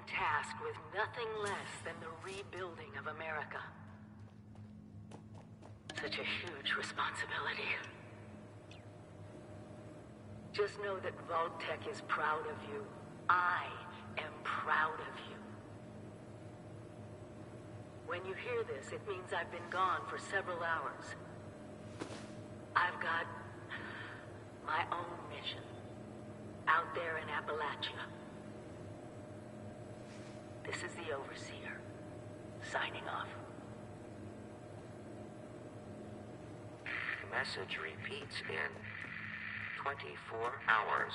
tasked with nothing less than the rebuilding of America. Such a huge responsibility. Just know that Vault-Tec is proud of you. I am proud of you. When you hear this, it means I've been gone for several hours. I've got my own mission out there in Appalachia. This is the Overseer, signing off. Message repeats in 24 hours.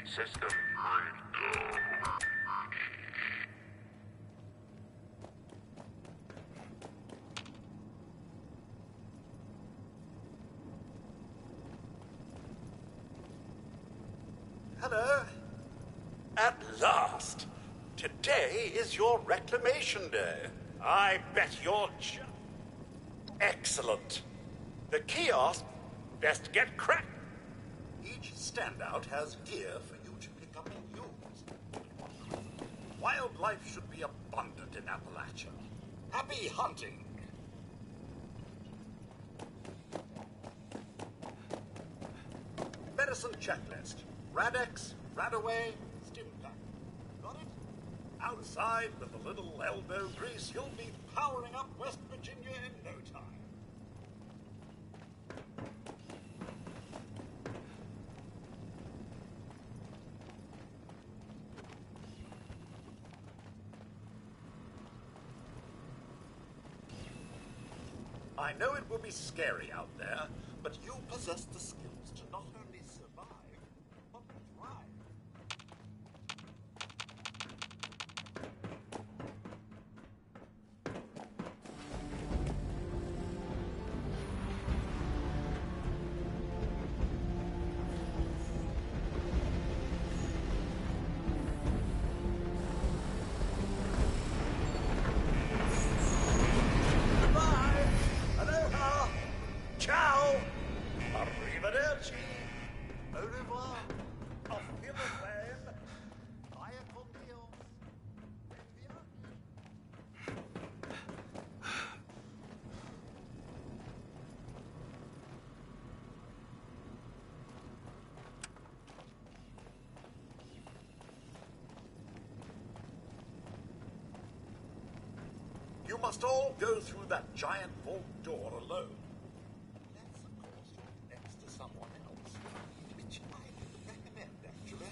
System breakdown. Hello. At last. Today is your reclamation day. I bet you're excellent. The kiosk best get cracked. Each standout has gear for you to pick up and use. Wildlife should be abundant in Appalachia. Happy hunting. Medicine checklist. Radex, Radaway, Stimpack. Got it? Outside with a little elbow grease, you'll be powering up West Virginia in no time. I know it will be scary out there, but you possess the skills to not only survive, but thrive. Goodbye! Aloha! Ciao! Arrivederci! Au revoir! Auf Wiedersehen! Vaya con Dios! You must all go through that giant vault door alone. Unless, of course, you're next to someone else, which I would recommend, actually.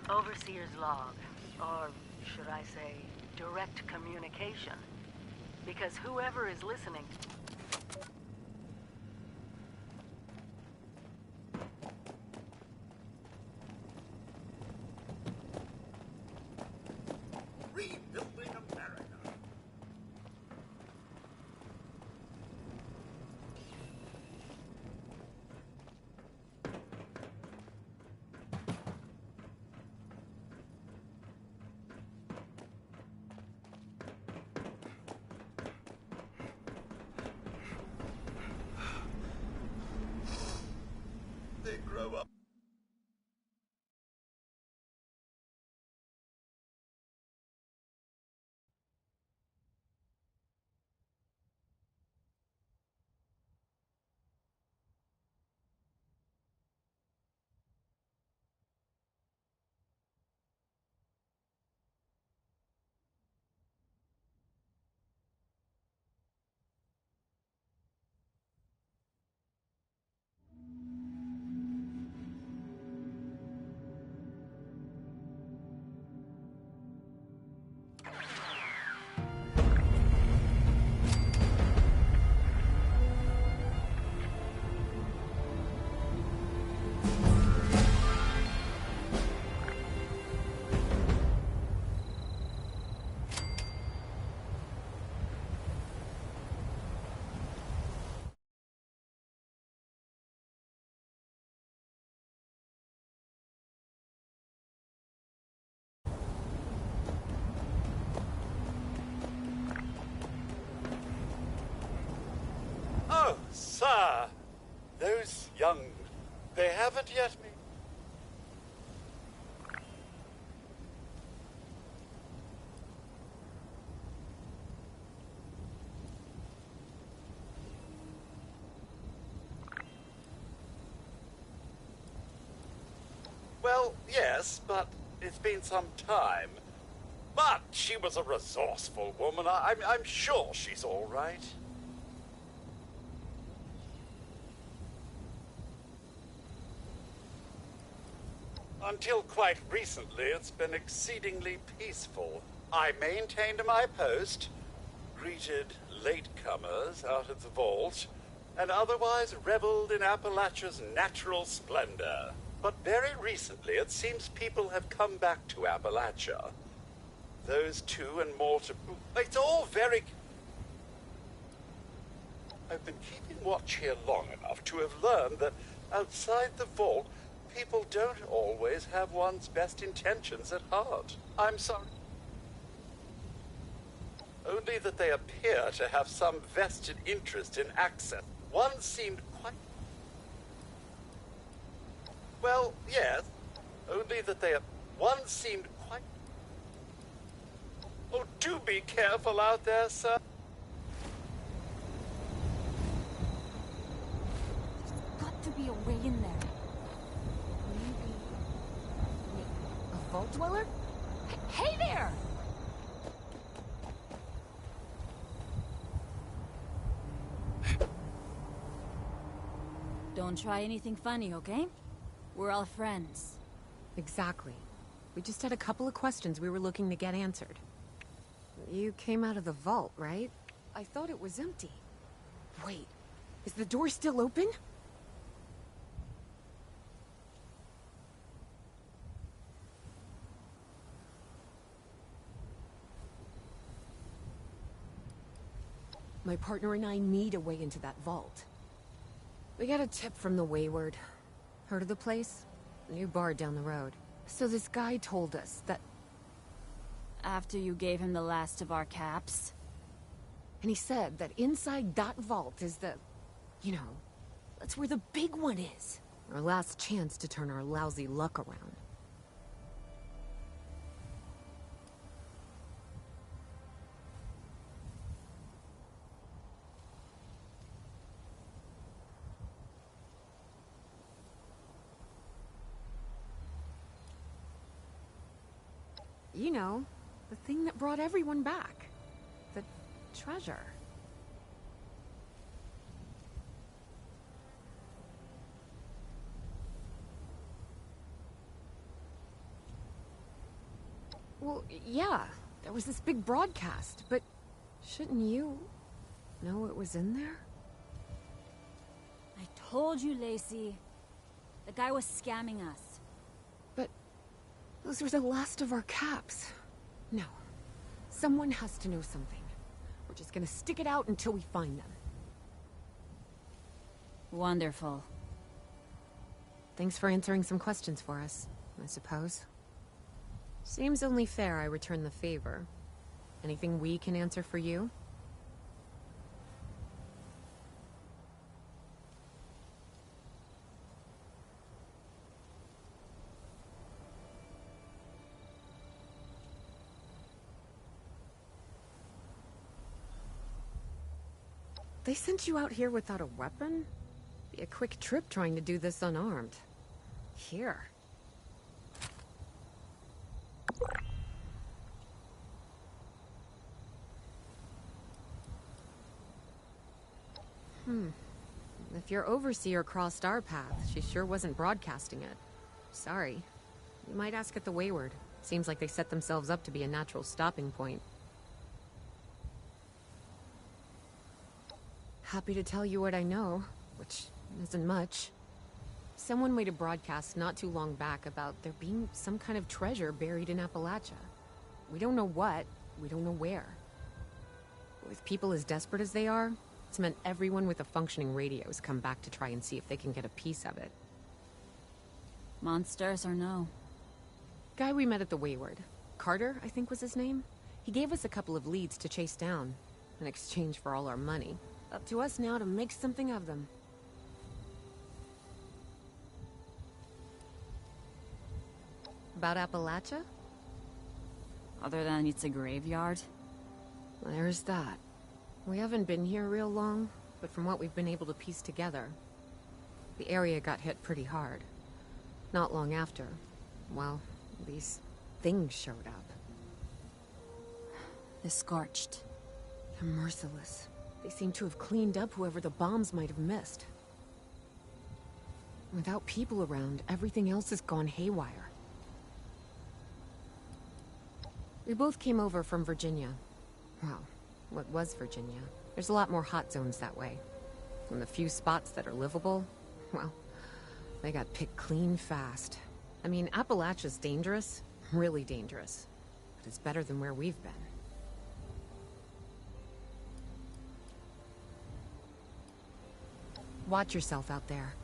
Overseer's log, or should I say, direct communication. Because whoever is listening... Rebuilding America. Oh, sir. Those young... They haven't yet me. Well, yes, but it's been some time. But she was a resourceful woman. I'm sure she's all right. Until quite recently, it's been exceedingly peaceful. I maintained my post, greeted latecomers out of the vault, and otherwise reveled in Appalachia's natural splendor. But very recently, it seems people have come back to Appalachia. Those two and more to... It's all very... I've been keeping watch here long enough to have learned that outside the vault, people don't always have one's best intentions at heart. I'm sorry. Only that they appear to have some vested interest in access. One seemed quite... Well, yes. Only that they... One seemed quite... Oh, do be careful out there, sir. There's got to be a way in there. Maybe... Wait, a vault dweller? Hey there! Don't try anything funny, okay? We're all friends. Exactly. We just had a couple of questions we were looking to get answered. You came out of the vault, right? I thought it was empty. Wait, is the door still open? My partner and I need a way into that vault. We got a tip from the Wayward. Heard of the place? New bar down the road. So this guy told us that... After you gave him the last of our caps? And he said that inside that vault is the... You know, that's where the big one is. Our last chance to turn our lousy luck around. You know, the thing that brought everyone back. The treasure. Well, yeah, there was this big broadcast, but shouldn't you know it was in there? I told you, Lacey. The guy was scamming us. But those were the last of our caps. No. Someone has to know something. We're just gonna stick it out until we find them. Wonderful. Thanks for answering some questions for us, I suppose. Seems only fair I return the favor. Anything we can answer for you? They sent you out here without a weapon? Be a quick trip trying to do this unarmed. Here. If your overseer crossed our path, she sure wasn't broadcasting it. Sorry. You might ask at the Wayward. Seems like they set themselves up to be a natural stopping point. Happy to tell you what I know, which isn't much. Someone made a broadcast not too long back about there being some kind of treasure buried in Appalachia. We don't know what, we don't know where. With people as desperate as they are, it's meant everyone with a functioning radio has come back to try and see if they can get a piece of it. Monsters or no? Guy we met at the Wayward. Carter, I think was his name. He gave us a couple of leads to chase down, in exchange for all our money. Up to us now to make something of them. About Appalachia? Other than it's a graveyard? There's that. We haven't been here real long, but from what we've been able to piece together, the area got hit pretty hard. Not long after, well, these things showed up. The Scorched. They're merciless. They seem to have cleaned up whoever the bombs might have missed. Without people around, everything else has gone haywire. We both came over from Virginia. Well, what was Virginia? There's a lot more hot zones that way. And the few spots that are livable, well, they got picked clean fast. I mean, Appalachia's dangerous, really dangerous. But it's better than where we've been. Watch yourself out there.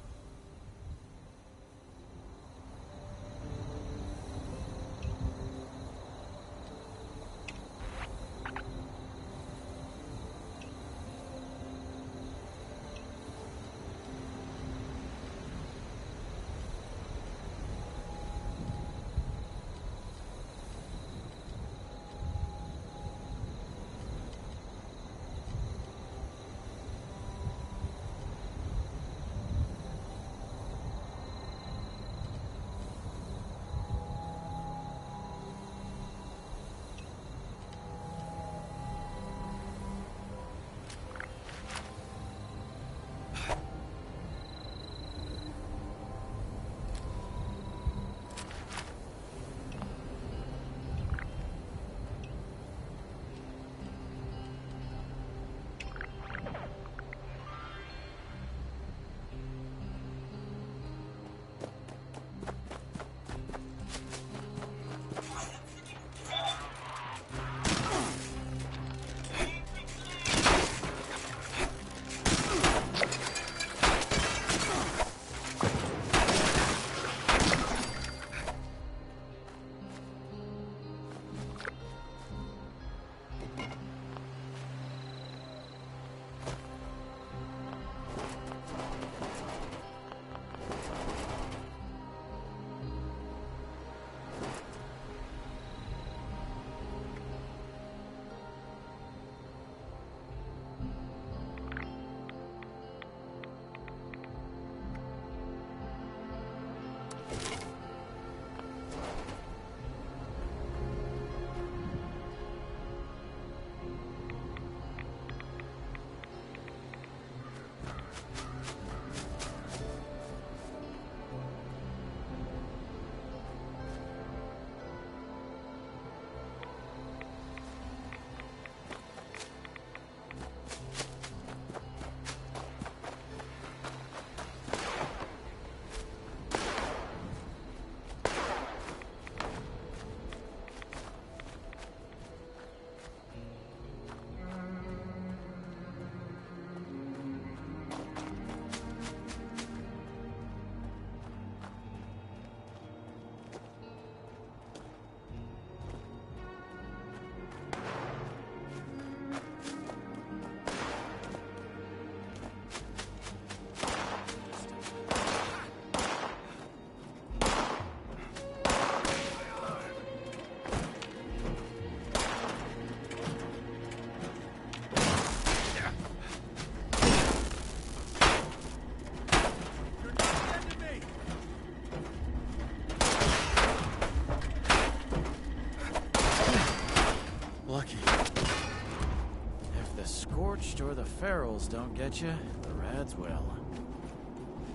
Or the ferals don't get you, the rads will.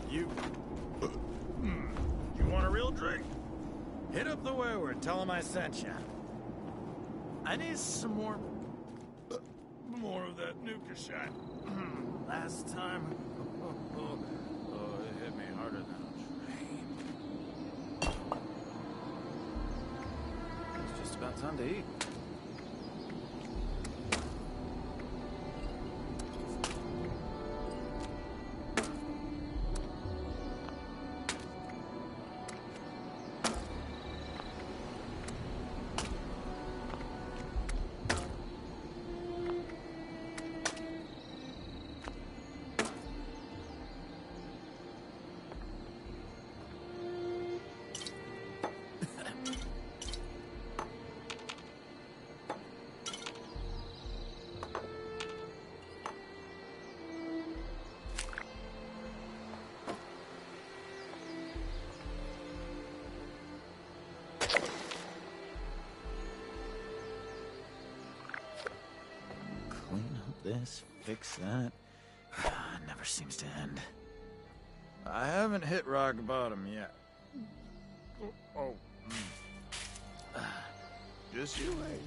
You want a real drink? Hit up the wayward, tell him I sent you. I need some more... More of that nuka shot. Last time... it hit me harder than a train. It's just about time to eat. this, fix that. It never seems to end. I haven't hit rock bottom yet. Oh. Just you wait.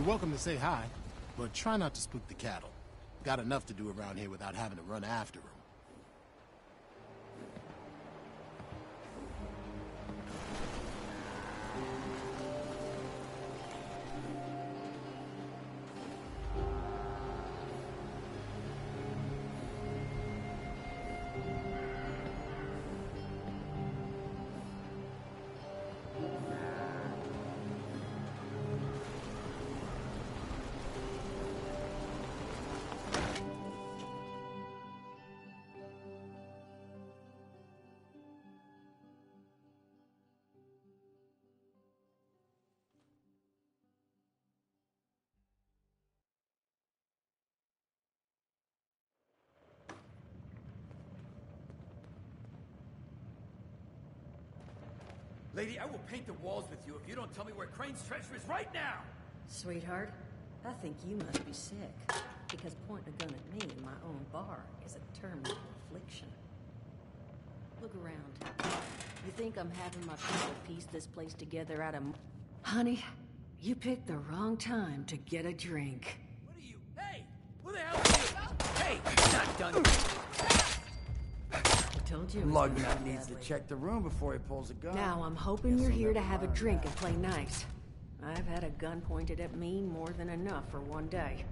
You're welcome to say hi, but try not to spook the cattle. Got enough to do around here without having to run after them. Lady, I will paint the walls with you if you don't tell me where Crane's treasure is right now! Sweetheart, I think you must be sick. Because pointing a gun at me in my own bar is a terminal affliction. Look around. You think I'm having my people piece this place together out of... Honey, you picked the wrong time to get a drink. What are you? Hey! Who the hell are you? Hey! You're not done. I told you. Lugnut needs to check the room before he pulls a gun. Now I'm hoping you're here to have a drink and play nice. I've had a gun pointed at me more than enough for one day.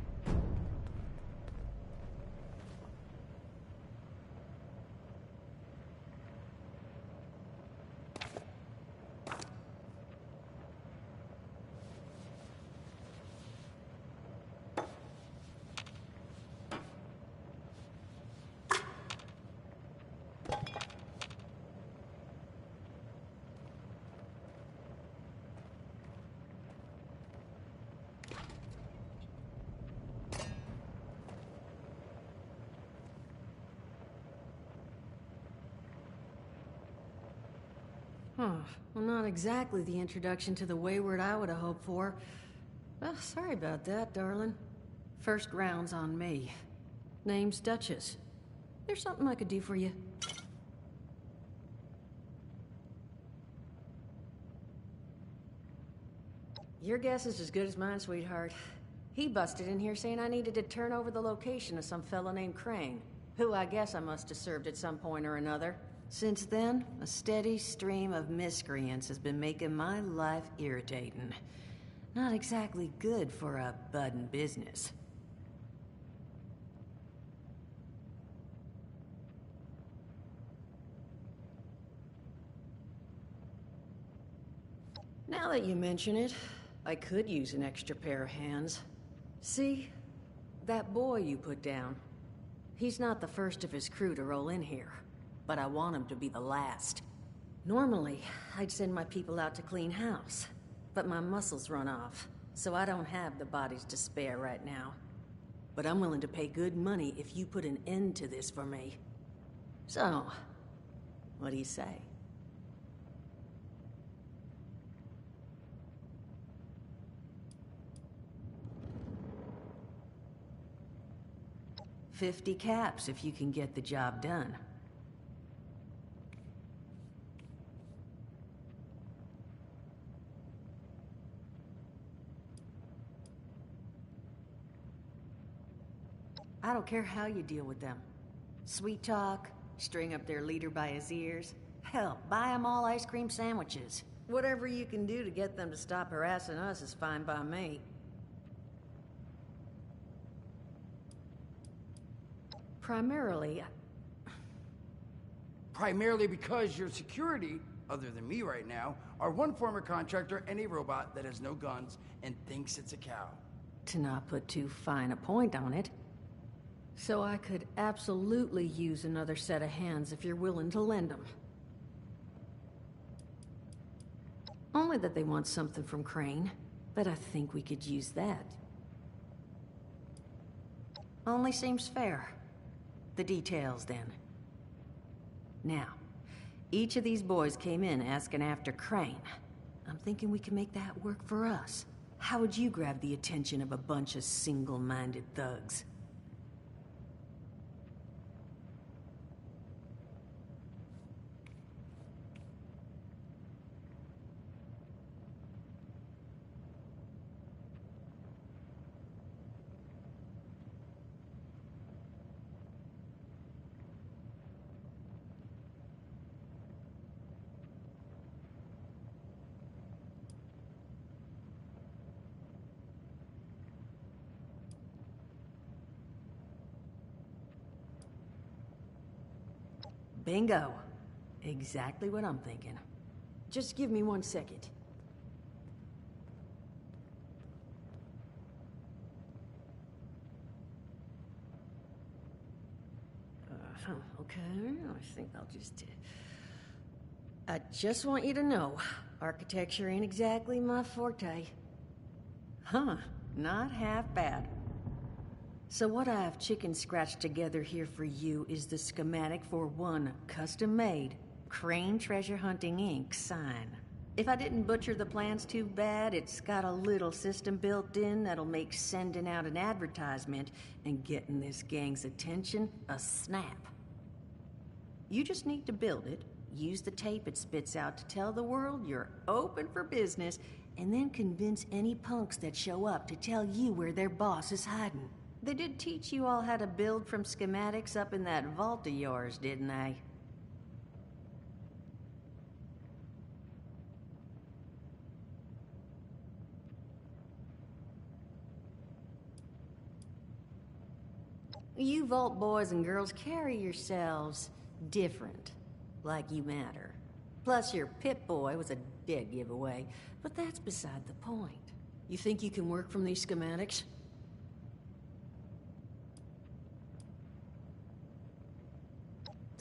Well, not exactly the introduction to the Wayward I would have hoped for. Well, sorry about that, darling. First round's on me. Name's Duchess. There's something I could do for you. Your guess is as good as mine, sweetheart. He busted in here saying I needed to turn over the location of some fellow named Crane, who I guess I must have served at some point or another. Since then, a steady stream of miscreants has been making my life irritating. Not exactly good for a budding business. Now that you mention it, I could use an extra pair of hands. See? That boy you put down. He's not the first of his crew to roll in here. But I want him to be the last. Normally, I'd send my people out to clean house, but my muscles run off, so I don't have the bodies to spare right now. But I'm willing to pay good money if you put an end to this for me. So, what do you say? $50 caps if you can get the job done. I don't care how you deal with them. Sweet talk, string up their leader by his ears. Hell, buy them all ice cream sandwiches. Whatever you can do to get them to stop harassing us is fine by me. Primarily because your security, other than me right now, are one former contractor and a robot that has no guns and thinks it's a cow. To not put too fine a point on it. So I could absolutely use another set of hands if you're willing to lend them. Only that they want something from Crane, but I think we could use that. Only seems fair. The details, then. Now, each of these boys came in asking after Crane. I'm thinking we can make that work for us. How would you grab the attention of a bunch of single-minded thugs? Bingo. Exactly what I'm thinking. Just give me 1 second. Okay, I think I'll just... I just want you to know, architecture ain't exactly my forte. Huh, not half bad. So what I've chicken scratched together here for you is the schematic for one custom-made Crane Treasure Hunting Inc. sign. If I didn't butcher the plans too bad, it's got a little system built in that'll make sending out an advertisement and getting this gang's attention a snap. You just need to build it, use the tape it spits out to tell the world you're open for business, and then convince any punks that show up to tell you where their boss is hiding. They did teach you all how to build from schematics up in that vault of yours, didn't they? You vault boys and girls carry yourselves different, like you matter. Plus, your Pip-Boy was a dead giveaway, but that's beside the point. You think you can work from these schematics?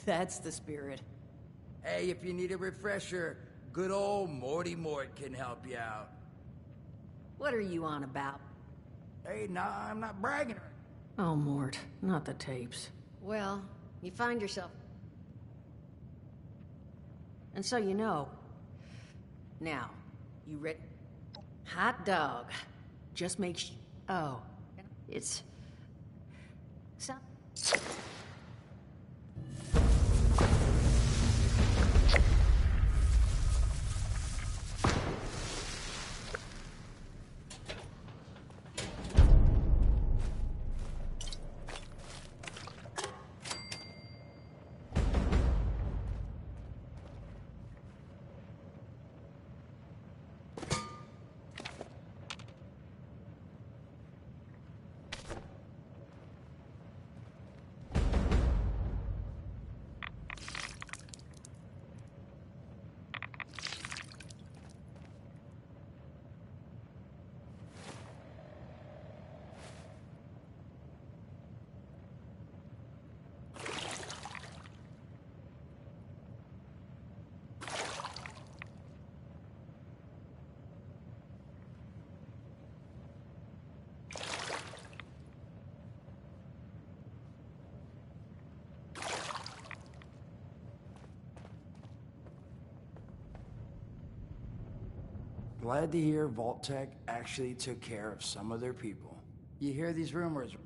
That's the spirit. Hey, if you need a refresher, good old Morty Mort can help you out. What are you on about? Hey, nah, I'm not bragging. Oh, Mort, not the tapes. Well, you find yourself... And so you know. Now, you ready? Hot dog. Just make oh. It's... So... Glad to hear Vault-Tec actually took care of some of their people. You hear these rumors,